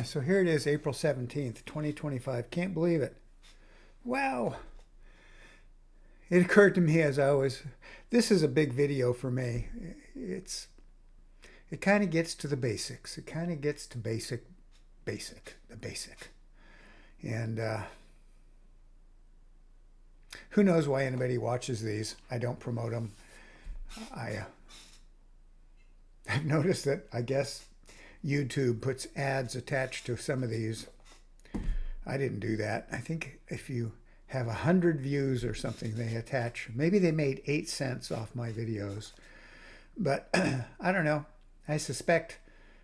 So here it is, April 17th, 2025. Can't believe it. Wow. It occurred to me as this is a big video for me. It kind of gets to the basics. It kind of gets to the basic. And who knows why anybody watches these. I don't promote them. I've noticed that, I guess, YouTube puts ads attached to some of these. I didn't do that. I think if you have 100 views or something, they attach. Maybe they made 8 cents off my videos. But I don't know. I suspect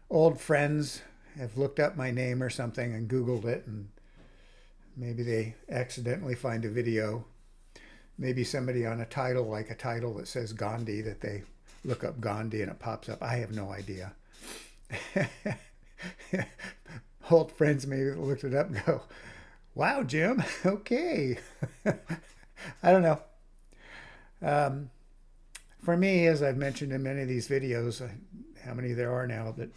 old friends have looked up my name or something and Googled it, and maybe they accidentally find a video. Maybe somebody on a title, like a title that says Gandhi, that they look up Gandhi and it pops up. I have no idea. Old friends maybe looked it up and go, wow, Jim, okay. I don't know. For me, as I've mentioned in many of these videos, how many there are now, that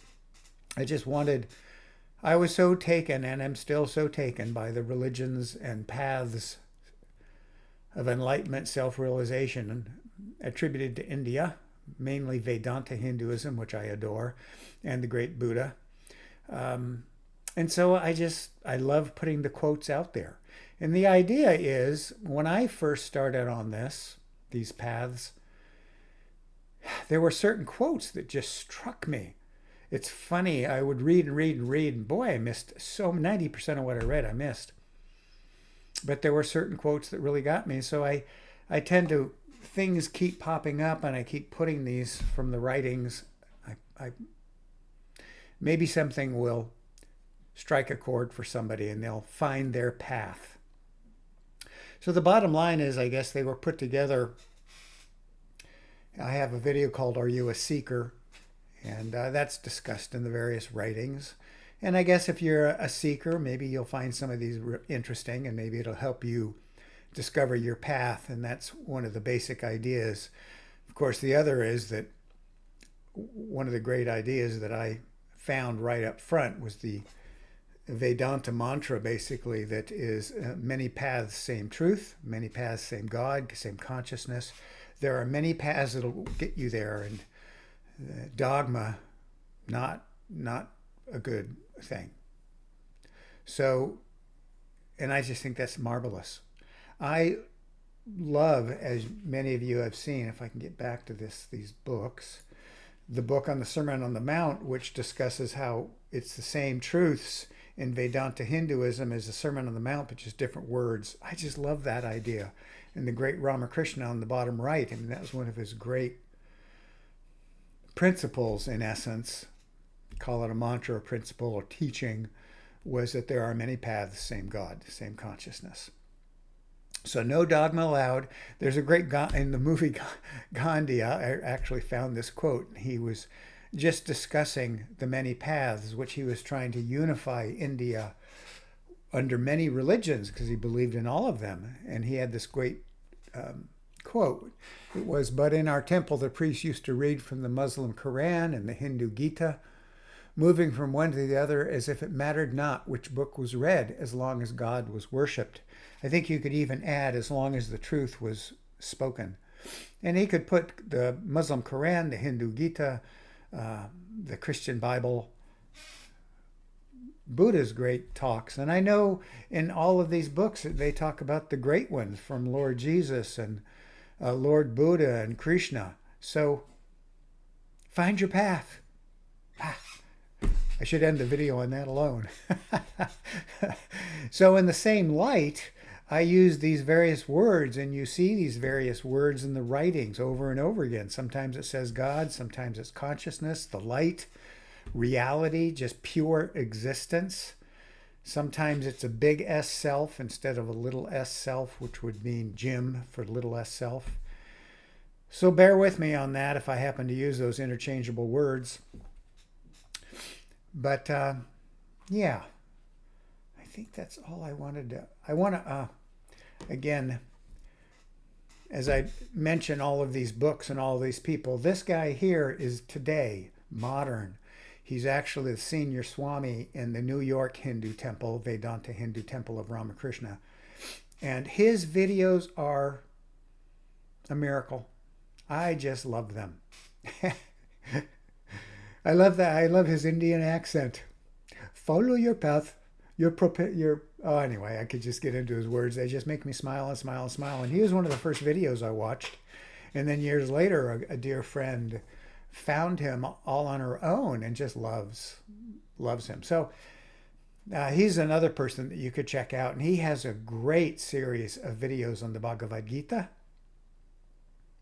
I was so taken, and am still so taken, by the religions and paths of enlightenment, self-realization attributed to India, mainly Vedanta Hinduism, which I adore, and the great Buddha. And so I love putting the quotes out there. And the idea is, when I first started on these paths, there were certain quotes that just struck me. It's funny, I would read and read and read, and boy, I missed 90% of what I read, I missed. But there were certain quotes that really got me. So I tend to, things keep popping up, and I keep putting these from the writings. Maybe something will strike a chord for somebody and they'll find their path. So the bottom line is, I guess they were put together. I have a video called Are You a Seeker? And that's discussed in the various writings. And I guess if you're a seeker, maybe you'll find some of these interesting, and maybe it'll help you discover your path. And that's one of the basic ideas. Of course, the other is that one of the great ideas that I found right up front was the Vedanta mantra, basically, that is many paths, same truth, many paths, same God, same consciousness. There are many paths that'll get you there, and dogma, not a good thing. So, and I just think that's marvelous. I love, as many of you have seen, if I can get back to these books, the book on the Sermon on the Mount, which discusses how it's the same truths in Vedanta Hinduism as the Sermon on the Mount, but just different words. I just love that idea. And the great Ramakrishna on the bottom right, I mean, that was one of his great principles, in essence, call it a mantra or principle or teaching, was that there are many paths, same God, same consciousness. So no dogma allowed. There's a great, in the movie Gandhi, I actually found this quote. He was just discussing the many paths, which he was trying to unify India under many religions, because he believed in all of them. And he had this great quote. It was, but in our temple, the priests used to read from the Muslim Quran and the Hindu Gita, moving from one to the other as if it mattered not which book was read, as long as God was worshipped. I think you could even add, as long as the truth was spoken. And he could put the Muslim Quran, the Hindu Gita, the Christian Bible, Buddha's great talks. And I know in all of these books they talk about the great ones from Lord Jesus and Lord Buddha and Krishna. So find your path. I should end the video on that alone. So in the same light, I use these various words, and you see these various words in the writings over and over again. Sometimes it says God, sometimes it's consciousness, the light, reality, just pure existence. Sometimes it's a big S self instead of a little s self, which would mean Jim for little s self. So bear with me on that if I happen to use those interchangeable words. But yeah, I think that's all I wanted to. I want to, again, as I mention all of these books and all these people, this guy here is today, modern. He's actually the senior Swami in the New York Hindu temple, Vedanta Hindu temple of Ramakrishna. And his videos are a miracle. I just love them. I love that. I love his Indian accent. Follow your path. Oh, anyway, I could just get into his words. They just make me smile and smile and smile. And he was one of the first videos I watched. And then years later, a dear friend found him all on her own and just loves him. So he's another person that you could check out. And he has a great series of videos on the Bhagavad Gita.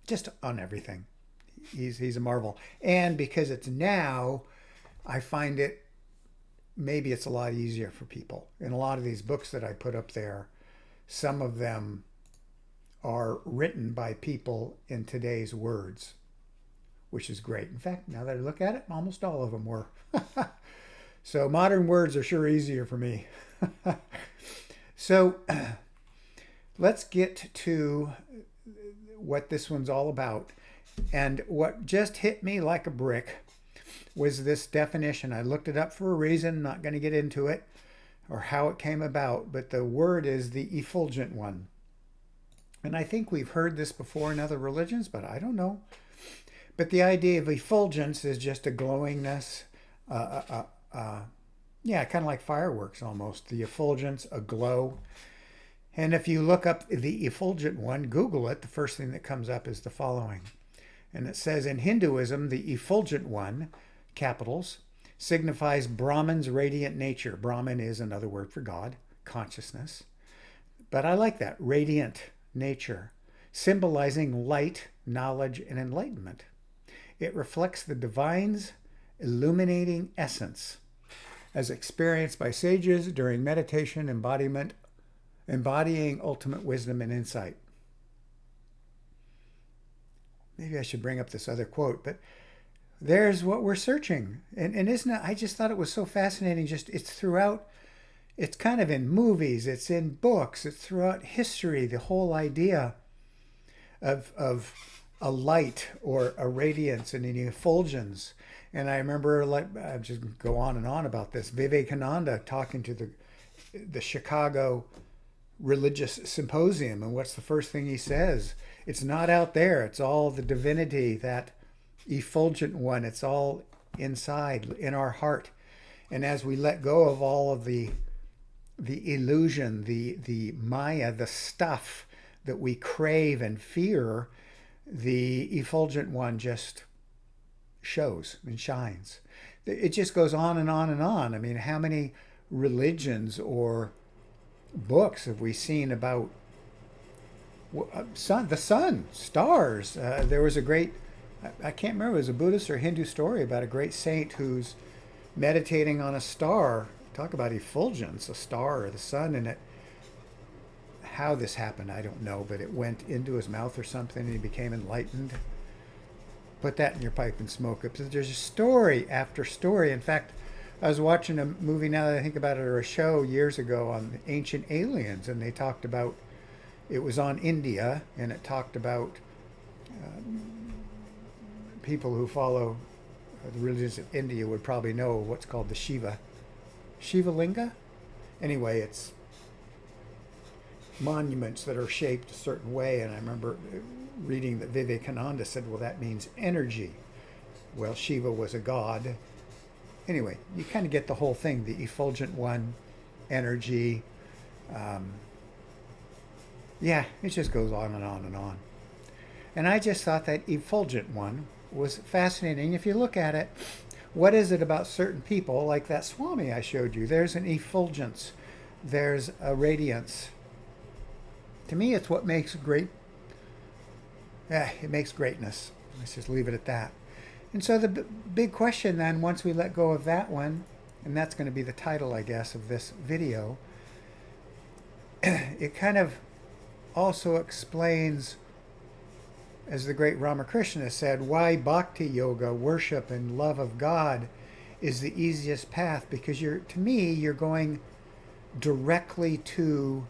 Just on everything. He's a marvel. And because it's now, I find it, maybe it's a lot easier for people. In a lot of these books that I put up there, some of them are written by people in today's words, which is great. In fact, now that I look at it, almost all of them were. So modern words are sure easier for me. So let's get to what this one's all about. And what just hit me like a brick was this definition. I looked it up for a reason, not going to get into it or how it came about, but the word is the Effulgent One. And I think we've heard this before in other religions, but I don't know. But the idea of effulgence is just a glowingness, yeah, kind of like fireworks almost. The effulgence, a glow. And if you look up the Effulgent One, Google it, the first thing that comes up is the following. And it says, in Hinduism, the Effulgent One, capitals, signifies Brahman's radiant nature. Brahman is another word for God, consciousness. But I like that, radiant nature, symbolizing light, knowledge, and enlightenment. It reflects the divine's illuminating essence as experienced by sages during meditation, embodying ultimate wisdom and insight. Maybe I should bring up this other quote, but there's what we're searching. And isn't it, I just thought it was so fascinating. Just it's throughout, it's kind of in movies, it's in books, it's throughout history, the whole idea of a light or a radiance and an effulgence. And I remember, like, I just go on and on about this, Vivekananda talking to the Chicago Religious Symposium, and what's the first thing he says? It's not out there. It's all the divinity, that effulgent one. It's all inside, in our heart. And as we let go of all of the illusion, the maya, the stuff that we crave and fear, the effulgent one just shows and shines. It just goes on and on and on. I mean, how many religions or books have we seen about the sun, stars? There was a great, I can't remember, it was a Buddhist or Hindu story about a great saint who's meditating on a star. Talk about effulgence, a star or the sun, and how this happened, I don't know, but it went into his mouth or something and he became enlightened. Put that in your pipe and smoke it. There's a story after story. In fact, I was watching a movie, now that I think about it, or a show years ago on ancient aliens, and they talked about, it was on India, and it talked about people who follow the religions of India would probably know what's called the Shiva Linga. Anyway, it's monuments that are shaped a certain way, and I remember reading that Vivekananda said, well, that means energy. Well, Shiva was a god. Anyway, you kind of get the whole thing, the effulgent one, energy. Yeah, it just goes on and on and on. And I just thought that effulgent one was fascinating. If you look at it, what is it about certain people, like that Swami I showed you? There's an effulgence. There's a radiance. To me, it's what makes it makes greatness. Let's just leave it at that. And so the big question then, once we let go of that one, and that's going to be the title, I guess, of this video, it kind of also explains, as the great Ramakrishna said, why bhakti yoga, worship and love of God, is the easiest path, because to me, you're going directly to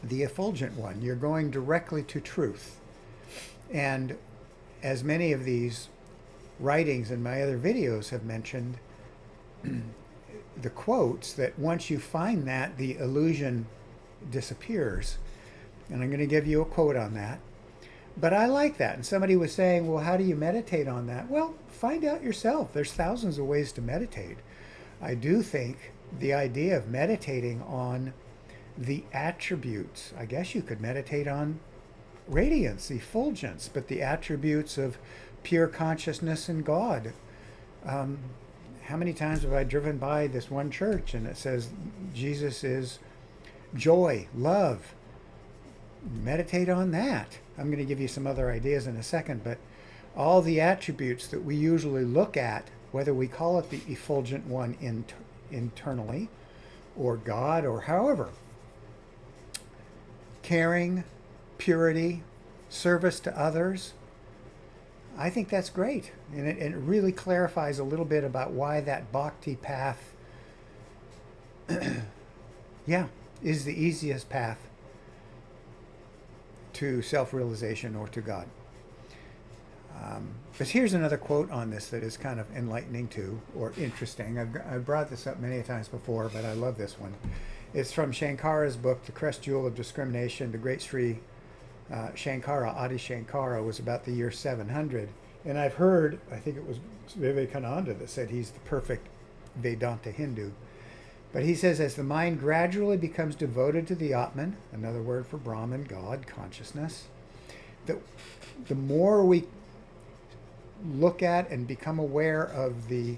the effulgent one. You're going directly to truth. And as many of these writings and my other videos have mentioned the quotes that once you find that, the illusion disappears. And I'm going to give you a quote on that. But I like that. And somebody was saying, well, how do you meditate on that? Well, find out yourself. There's thousands of ways to meditate. I do think the idea of meditating on the attributes, I guess you could meditate on radiance, effulgence, but the attributes of pure consciousness and God. How many times have I driven by this one church and it says Jesus is joy, love? Meditate on that. I'm going to give you some other ideas in a second, but all the attributes that we usually look at, whether we call it the Effulgent One internally, or God, or however, caring, purity, service to others, I think that's great. And it really clarifies a little bit about why that bhakti path, yeah, is the easiest path to self-realization or to God. But here's another quote on this that is kind of enlightening too, or interesting. I've brought this up many times before, but I love this one. It's from Shankara's book, The Crest Jewel of Discrimination. The great Sri Shankara, Adi Shankara, was about the year 700. And I've heard, I think it was Vivekananda that said he's the perfect Vedanta Hindu. But he says, as the mind gradually becomes devoted to the Atman, another word for Brahman, God, consciousness, the more we look at and become aware of the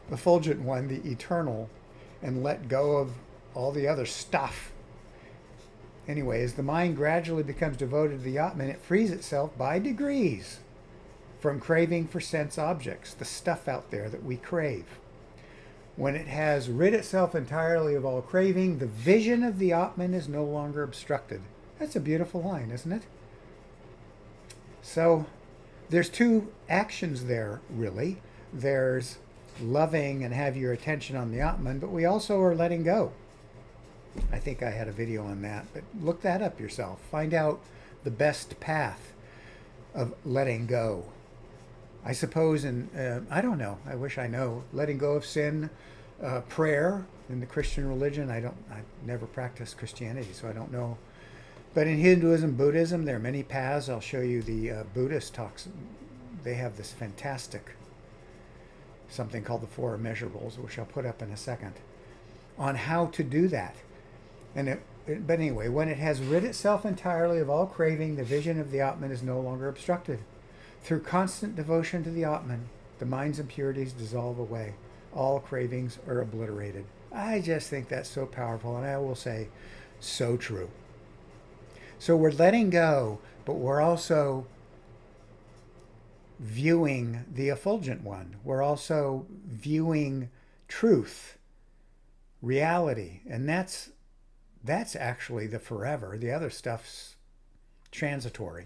Effulgent One, the eternal, and let go of all the other stuff. Anyway, as the mind gradually becomes devoted to the Atman, it frees itself by degrees from craving for sense objects, the stuff out there that we crave. When it has rid itself entirely of all craving, the vision of the Atman is no longer obstructed. That's a beautiful line, isn't it? So there's two actions there, really. There's loving and have your attention on the Atman, but we also are letting go. I think I had a video on that, but look that up yourself. Find out the best path of letting go. I suppose I don't know, I wish I know, letting go of sin, prayer in the Christian religion. I've never practiced Christianity, so I don't know. But in Hinduism, Buddhism, there are many paths. I'll show you the Buddhist talks. They have this fantastic something called the Four Immeasurables, which I'll put up in a second, on how to do that. But anyway, when it has rid itself entirely of all craving, the vision of the Atman is no longer obstructed. Through constant devotion to the Atman, the mind's impurities dissolve away. All cravings are obliterated. I just think that's so powerful, and I will say, so true. So we're letting go, but we're also viewing the Effulgent One. We're also viewing truth, reality, and that's actually the forever. The other stuff's transitory.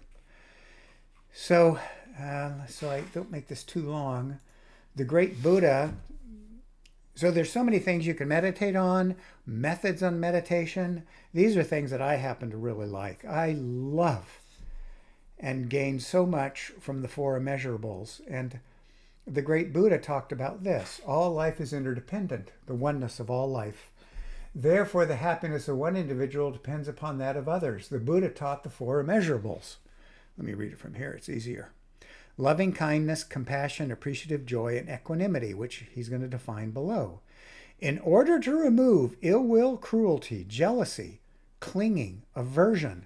So I don't make this too long. The great Buddha, so there's so many things you can meditate on, methods on meditation. These are things that I happen to really like. I love and gain so much from the Four Immeasurables. And the great Buddha talked about this. All life is interdependent, the oneness of all life. Therefore, the happiness of one individual depends upon that of others. The Buddha taught the Four Immeasurables. Let me read it from here. It's easier. Loving kindness, compassion, appreciative joy, and equanimity, which he's going to define below. In order to remove ill will, cruelty, jealousy, clinging, aversion.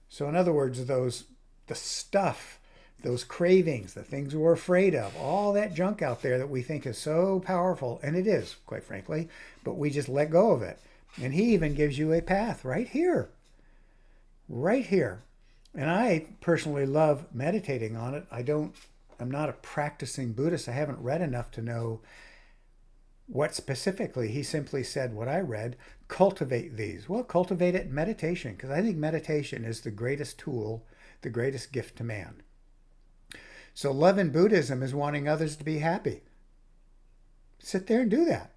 So in other words, the stuff, those cravings, the things we're afraid of, all that junk out there that we think is so powerful, and it is, quite frankly, but we just let go of it. And he even gives you a path right here. Right here. And I personally love meditating on it. I'm not a practicing Buddhist. I haven't read enough to know what specifically. He simply said what I read, cultivate these. Well, cultivate it in meditation, because I think meditation is the greatest tool, the greatest gift to man. So love in Buddhism is wanting others to be happy. Sit there and do that.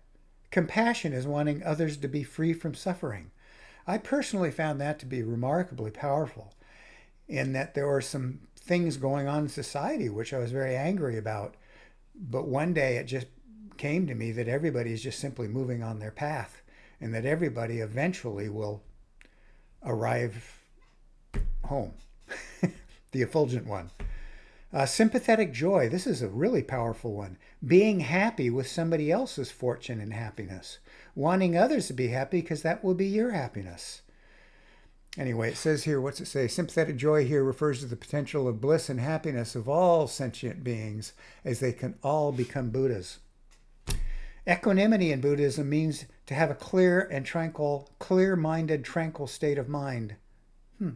Compassion is wanting others to be free from suffering. I personally found that to be remarkably powerful, in that there were some things going on in society, which I was very angry about. But one day it just came to me that everybody is just simply moving on their path, and that everybody eventually will arrive home. The Effulgent One. Sympathetic joy. This is a really powerful one. Being happy with somebody else's fortune and happiness. Wanting others to be happy because that will be your happiness. Anyway, it says here, what's it say? Sympathetic joy here refers to the potential of bliss and happiness of all sentient beings as they can all become Buddhas. Equanimity in Buddhism means to have a clear and tranquil, clear-minded, tranquil state of mind.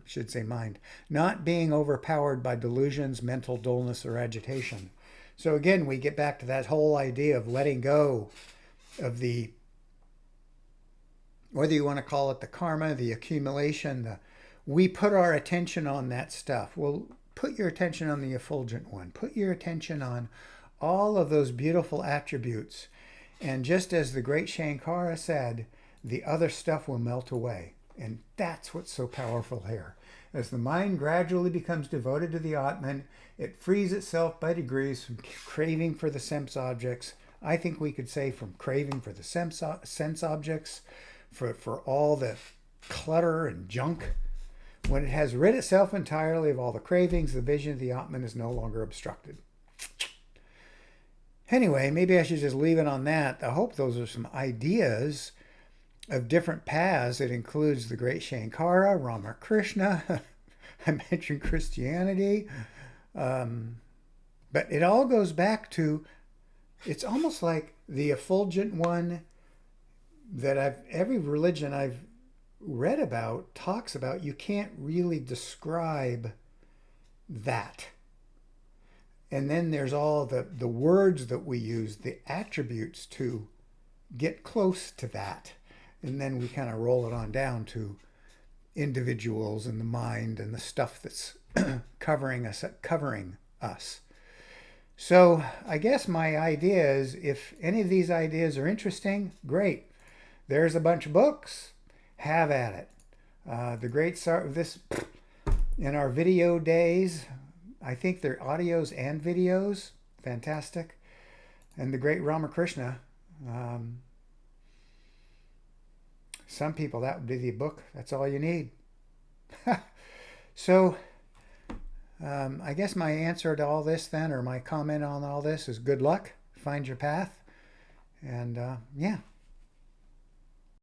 Should say mind. Not being overpowered by delusions, mental dullness, or agitation. So again, we get back to that whole idea of letting go of the, whether you want to call it the karma, the accumulation, we put our attention on that stuff. Well, put your attention on the Effulgent One. Put your attention on all of those beautiful attributes. And just as the great Shankara said, the other stuff will melt away. And that's what's so powerful here. As the mind gradually becomes devoted to the Atman, it frees itself by degrees from craving for the sense objects. I think we could say from craving for the sense objects, for all the clutter and junk. When it has rid itself entirely of all the cravings, the vision of the Atman is no longer obstructed. Anyway, maybe I should just leave it on that. I hope those are some ideas of different paths. It includes the great Shankara, Ramakrishna. I mentioned Christianity. But it all goes back to, it's almost like the Effulgent One that every religion I've read about talks about. You can't really describe that. And then there's all the words that we use, the attributes to get close to that. And then we kind of roll it on down to individuals and the mind and the stuff that's covering us. So I guess my idea is, if any of these ideas are interesting, great. There's a bunch of books. Have at it. The great this in our video days, I think they're audios and videos. Fantastic. And the great Ramakrishna. Some people, that would be the book. That's all you need. So, I guess my answer to all this then, or my comment on all this, is good luck. Find your path. And yeah.